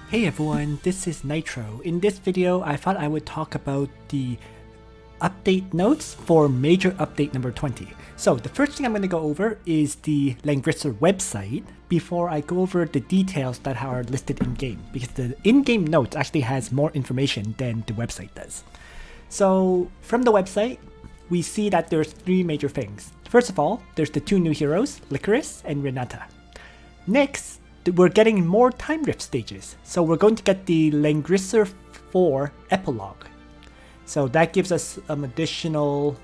Hey everyone, this is Nitro. In this video, I thought I would talk about the update notes for major update number 20. So the first thing I'm going to go over is the Langrisser website before I go over the details that are listed in-game, because the in-game notes actually has more information than the website does. So from the website, we see that there's three major things. First of all, there's the two new heroes, Licorice and Renata. Next, we're getting more time rift stages. So we're going to get the Langrisser Iv Epilogue. So that gives us additional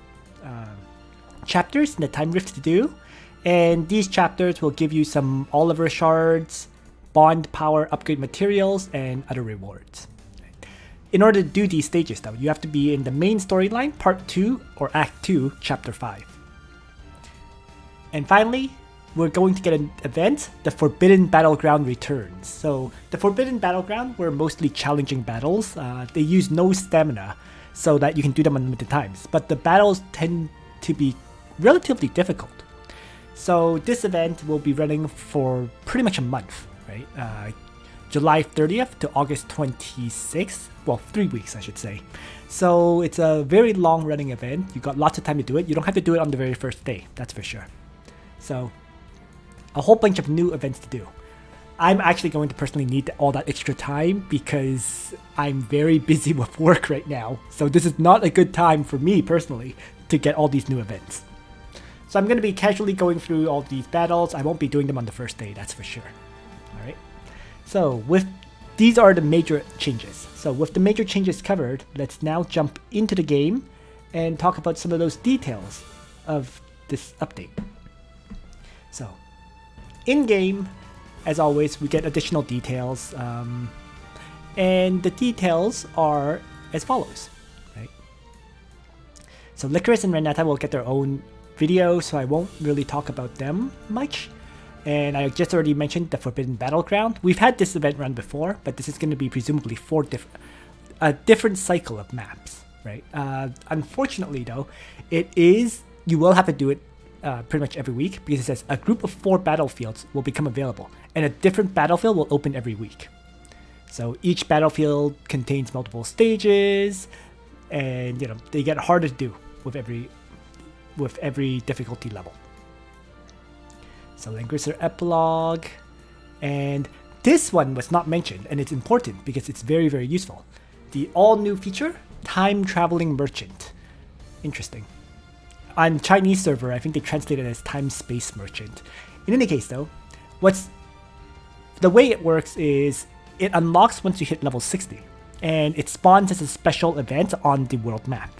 chapters in the time rift to do. And these chapters will give you some Oliver shards, bond power upgrade materials, and other rewards. In order to do these stages though, you have to be in the main storyline, part 2 or act 2, chapter 5. And finally, we're going to get an event, the Forbidden Battleground returns. So the Forbidden Battleground were mostly challenging battles. They use no stamina so that you can do them unlimited times. But the battles tend to be relatively difficult. So this event will be running for pretty much a month, right? July 30th to August 26th. Well, 3 weeks I should say. So it's a very long running event. You got lots of time to do it. You don't have to do it on the very first day, that's for sure. So a whole bunch of new events to do. I'm actually going to personally need all that extra time because I'm very busy with work right now. So this is not a good time for me personally to get all these new events. So I'm going to be casually going through all these battles. I won't be doing them on the first day, that's for sure. Alright. So these are the major changes. So with the major changes covered, let's now jump into the game and talk about some of those details of this update. So in-game, as always, we get additional details, and the details are as follows, right? So Licorice and Renata will get their own video, so I won't really talk about them much. And I just already mentioned the Forbidden Battleground. We've had this event run before, but this is going to be presumably a different cycle of maps, right? Unfortunately, though, you will have to do it pretty much every week, because it says a group of 4 battlefields will become available and a different battlefield will open every week. So each battlefield contains multiple stages, and they get harder to do with every difficulty level. So Langrisser Epilogue, and this one was not mentioned, and it's important because it's very, very useful. The all new feature, Time Traveling Merchant. Interesting. On Chinese server, I think they translate it as Time Space Merchant. In any case though, the way it works is it unlocks once you hit level 60, and it spawns as a special event on the world map.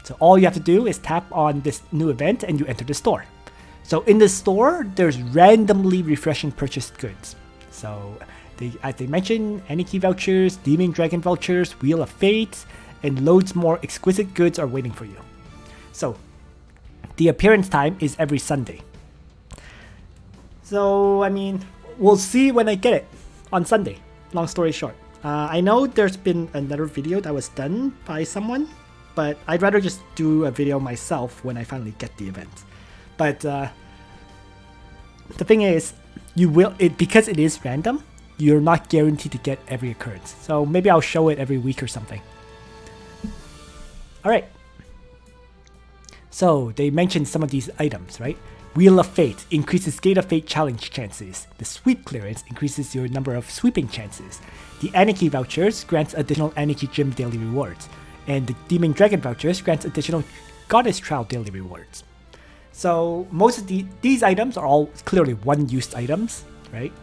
So all you have to do is tap on this new event and you enter the store. So in the store, there's randomly refreshing purchased goods. So as they mentioned, Anarchy vouchers, Demon Dragon vouchers, Wheel of Fate, and loads more exquisite goods are waiting for you. So, the appearance time is every Sunday. So, I mean, we'll see when I get it on Sunday. Long story short. I know there's been another video that was done by someone, but I'd rather just do a video myself when I finally get the event. But the thing is, because it is random, you're not guaranteed to get every occurrence. So maybe I'll show it every week or something. Alright. So they mentioned some of these items, right? Wheel of Fate increases Gate of Fate challenge chances. The Sweep clearance increases your number of sweeping chances. The Anarchy vouchers grants additional Anarchy Gym daily rewards. And the Demon Dragon vouchers grants additional Goddess Trial daily rewards. So most of these items are all clearly one-use items, right?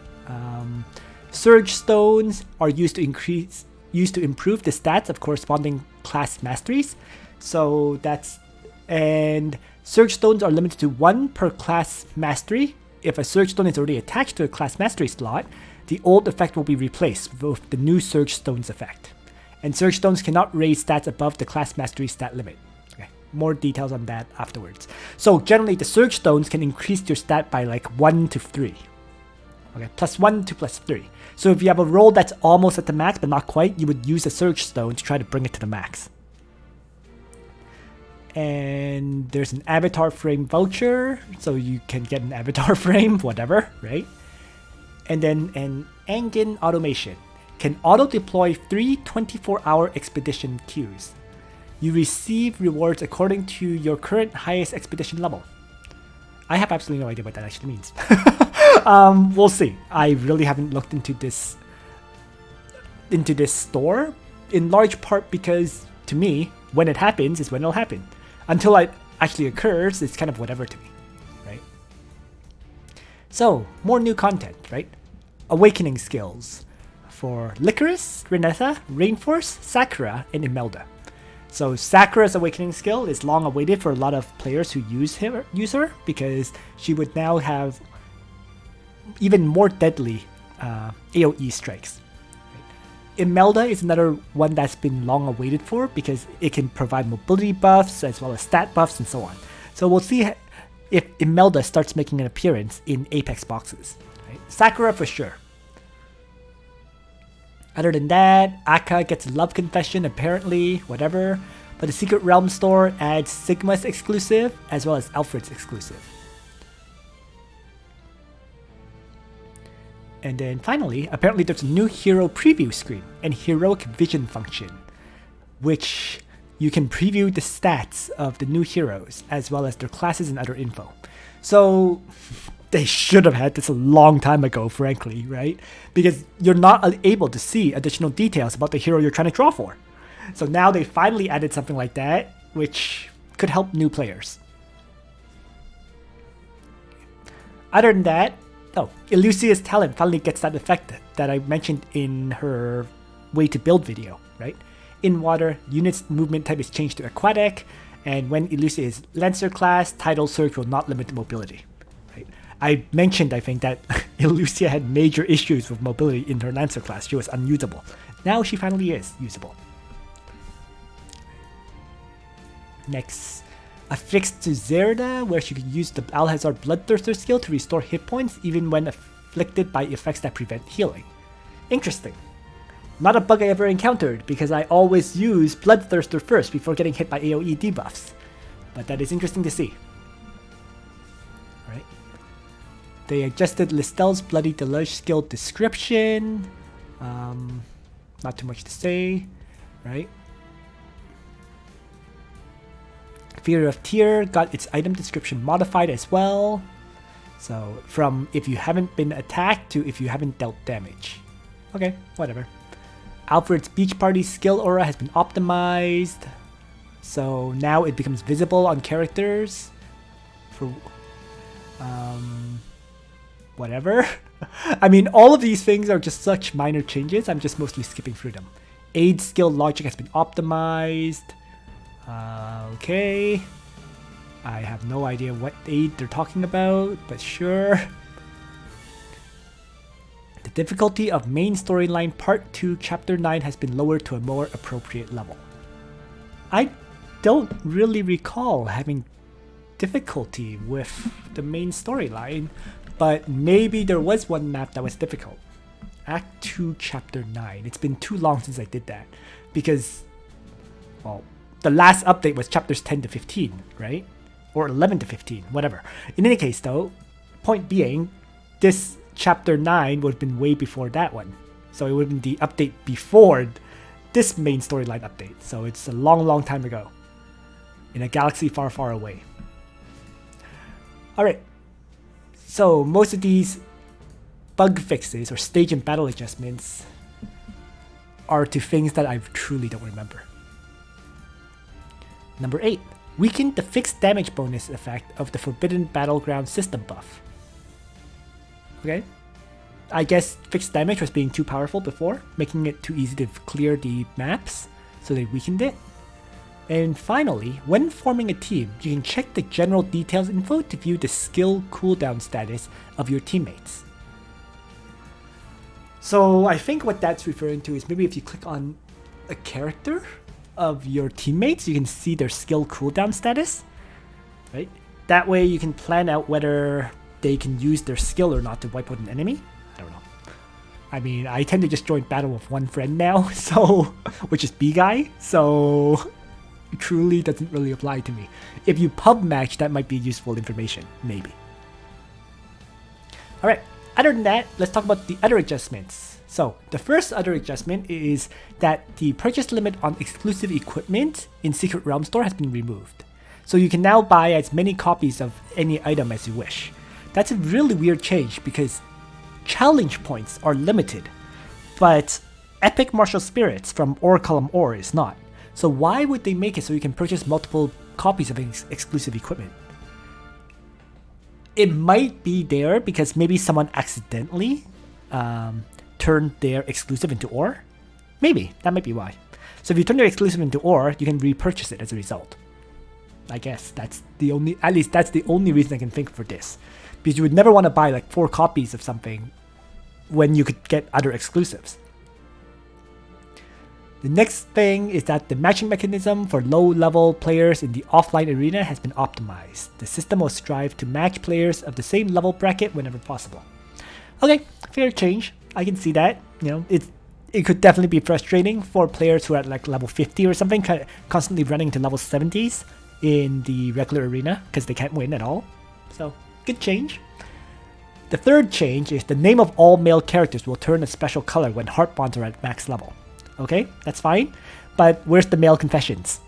Surge stones are used to improve the stats of corresponding class masteries. And Surge Stones are limited to 1 per class mastery. If a Surge Stone is already attached to a class mastery slot, the old effect will be replaced with the new Surge Stones effect. And Surge Stones cannot raise stats above the class mastery stat limit. Okay, more details on that afterwards. So generally, the Surge Stones can increase your stat by like 1 to 3. Okay, +1 to +3. So if you have a roll that's almost at the max but not quite, you would use a Surge Stone to try to bring it to the max. And there's an avatar frame voucher, so you can get an avatar frame, whatever, right? And then an Angin automation. can auto-deploy 3 24-hour expedition queues. You receive rewards according to your current highest expedition level. I have absolutely no idea what that actually means. We'll see. I really haven't looked into this store, in large part because, to me, when it happens is when it'll happen. Until it actually occurs, it's kind of whatever to me, right? So, more new content, right? Awakening skills for Licorice, Renetta, Rainforce, Sakura, and Imelda. So Sakura's awakening skill is long awaited for a lot of players who use her because she would now have even more deadly AoE strikes. Imelda is another one that's been long awaited for because it can provide mobility buffs as well as stat buffs and so on. So we'll see if Imelda starts making an appearance in Apex boxes. Right? Sakura for sure. Other than that, Akka gets a love confession apparently, whatever. But the Secret Realm store adds Sigma's exclusive as well as Alfred's exclusive. And then finally, apparently there's a new hero preview screen and heroic vision function, which you can preview the stats of the new heroes as well as their classes and other info. So they should have had this a long time ago, frankly, right? Because you're not able to see additional details about the hero you're trying to draw for. So now they finally added something like that, which could help new players. Other than that, Elucia's talent finally gets that effect that I mentioned in her way to build video, right? In water, unit's movement type is changed to aquatic, and when Elucia is Lancer class, Tidal Surge will not limit mobility. Right? I mentioned, I think, that Elucia had major issues with mobility in her Lancer class. She was unusable. Now she finally is usable. Next, affixed to Zerda, where she could use the Alhazar Bloodthirster skill to restore hit points even when afflicted by effects that prevent healing. Interesting. Not a bug I ever encountered, because I always use Bloodthirster first before getting hit by AoE debuffs. But that is interesting to see. Right. They adjusted Listel's Bloody Deluge skill description. Not too much to say, right? Fear of Tyr got its item description modified as well. So from if you haven't been attacked to if you haven't dealt damage. Okay, whatever. Alfred's Beach Party skill aura has been optimized. So now it becomes visible on characters. For whatever. I mean, all of these things are just such minor changes. I'm just mostly skipping through them. Aid skill logic has been optimized. Okay. I have no idea what aid they're talking about, but sure. The difficulty of main storyline part 2 chapter 9 has been lowered to a more appropriate level. I don't really recall having difficulty with the main storyline, but maybe there was one map that was difficult. Act 2 chapter 9. It's been too long since I did that because, well, the last update was chapters 10 to 15, right? Or 11 to 15, whatever. In any case, though, point being, this chapter 9 would have been way before that one. So it would have been the update before this main storyline update. So it's a long, long time ago. In a galaxy far, far away. Alright. So most of these bug fixes or stage and battle adjustments are to things that I truly don't remember. Number 8. Weakened the fixed damage bonus effect of the Forbidden Battleground system buff. Okay. I guess fixed damage was being too powerful before, making it too easy to clear the maps, so they weakened it. And finally, when forming a team, you can check the general details info to view the skill cooldown status of your teammates. So I think what that's referring to is maybe if you click on a character of your teammates, you can see their skill cooldown status, right? That way you can plan out whether they can use their skill or not to wipe out an enemy. I don't know. I mean, I tend to just join battle with one friend now, so which is B guy, so it truly doesn't really apply to me. If you pub match, that might be useful information, maybe. Alright, other than that, let's talk about the other adjustments. So the first other adjustment is that the purchase limit on exclusive equipment in Secret Realm Store has been removed. So you can now buy as many copies of any item as you wish. That's a really weird change because challenge points are limited, but Epic Martial Spirits from Ore Column Ore is not. So why would they make it so you can purchase multiple copies of exclusive equipment? It might be there because maybe someone accidentally turned their exclusive into ore. Maybe, that might be why. So if you turn your exclusive into ore, you can repurchase it as a result. I guess that's the only, at least that's the only reason I can think for this. Because you would never want to buy like 4 copies of something when you could get other exclusives. The next thing is that the matching mechanism for low-level players in the offline arena has been optimized. The system will strive to match players of the same level bracket whenever possible. Okay, fair change. I can see that. You know, it could definitely be frustrating for players who are at like level 50 or something, constantly running to level 70s in the regular arena because they can't win at all. So, good change. The third change is the name of all male characters will turn a special color when heart bonds are at max level. Okay, that's fine, but where's the male confessions,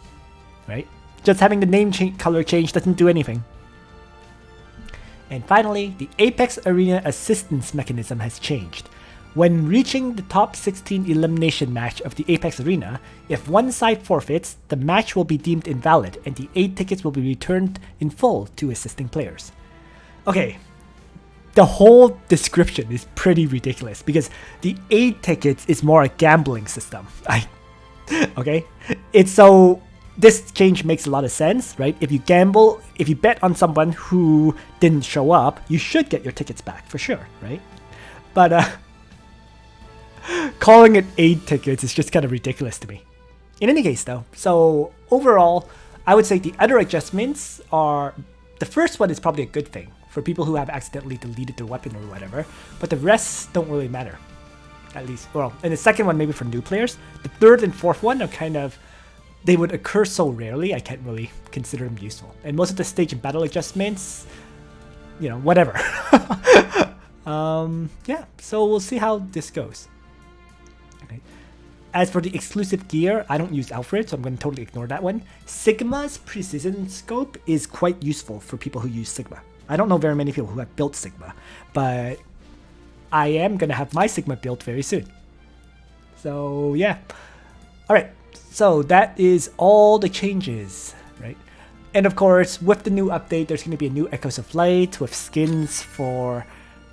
right? Just having the name color change doesn't do anything. And finally, the Apex Arena Assistance mechanism has changed. When reaching the top 16 elimination match of the Apex Arena, if one side forfeits, the match will be deemed invalid and the aid tickets will be returned in full to assisting players. Okay, the whole description is pretty ridiculous because the aid tickets is more a gambling system. Okay? It's so, this change makes a lot of sense, right? If you gamble, if you bet on someone who didn't show up, you should get your tickets back for sure, right? But calling it aid tickets is just kind of ridiculous to me. In any case though, so overall, I would say the other adjustments are, the first one is probably a good thing for people who have accidentally deleted their weapon or whatever, but the rest don't really matter, at least. Well, and the second one maybe for new players. The third and fourth one are kind of, they would occur so rarely, I can't really consider them useful. And most of the stage and battle adjustments, you know, whatever. Yeah, so we'll see how this goes. Okay. As for the exclusive gear, I don't use Alfred, so I'm going to totally ignore that one. Sigma's precision scope is quite useful for people who use Sigma. I don't know very many people who have built Sigma, but I am going to have my Sigma built very soon. So yeah. Alright, so that is all the changes, right? And of course, with the new update, there's going to be a new Echoes of Light with skins for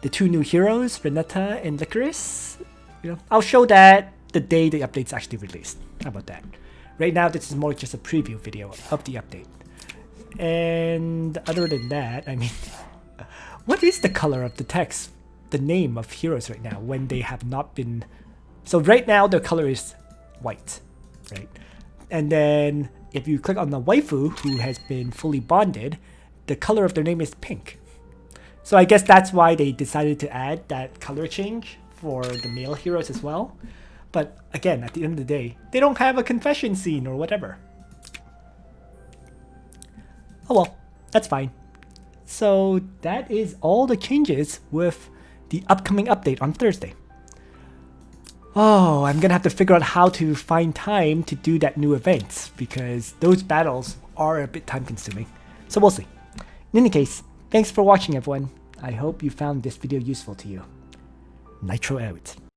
the 2 new heroes, Renata and Licorice. You know, I'll show that the day the update's actually released. How about that? Right now, this is more just a preview video of the update. And other than that, I mean, what is the color of the text, the name of heroes right now when they have not been... So right now their color is white, right? And then if you click on the waifu who has been fully bonded, the color of their name is pink. So I guess that's why they decided to add that color change for the male heroes as well. But again, at the end of the day, they don't have a confession scene or whatever. Oh well, that's fine. So that is all the changes with the upcoming update on Thursday. Oh, I'm gonna have to figure out how to find time to do that new event because those battles are a bit time consuming. So we'll see. In any case, thanks for watching everyone. I hope you found this video useful to you. Nitro out.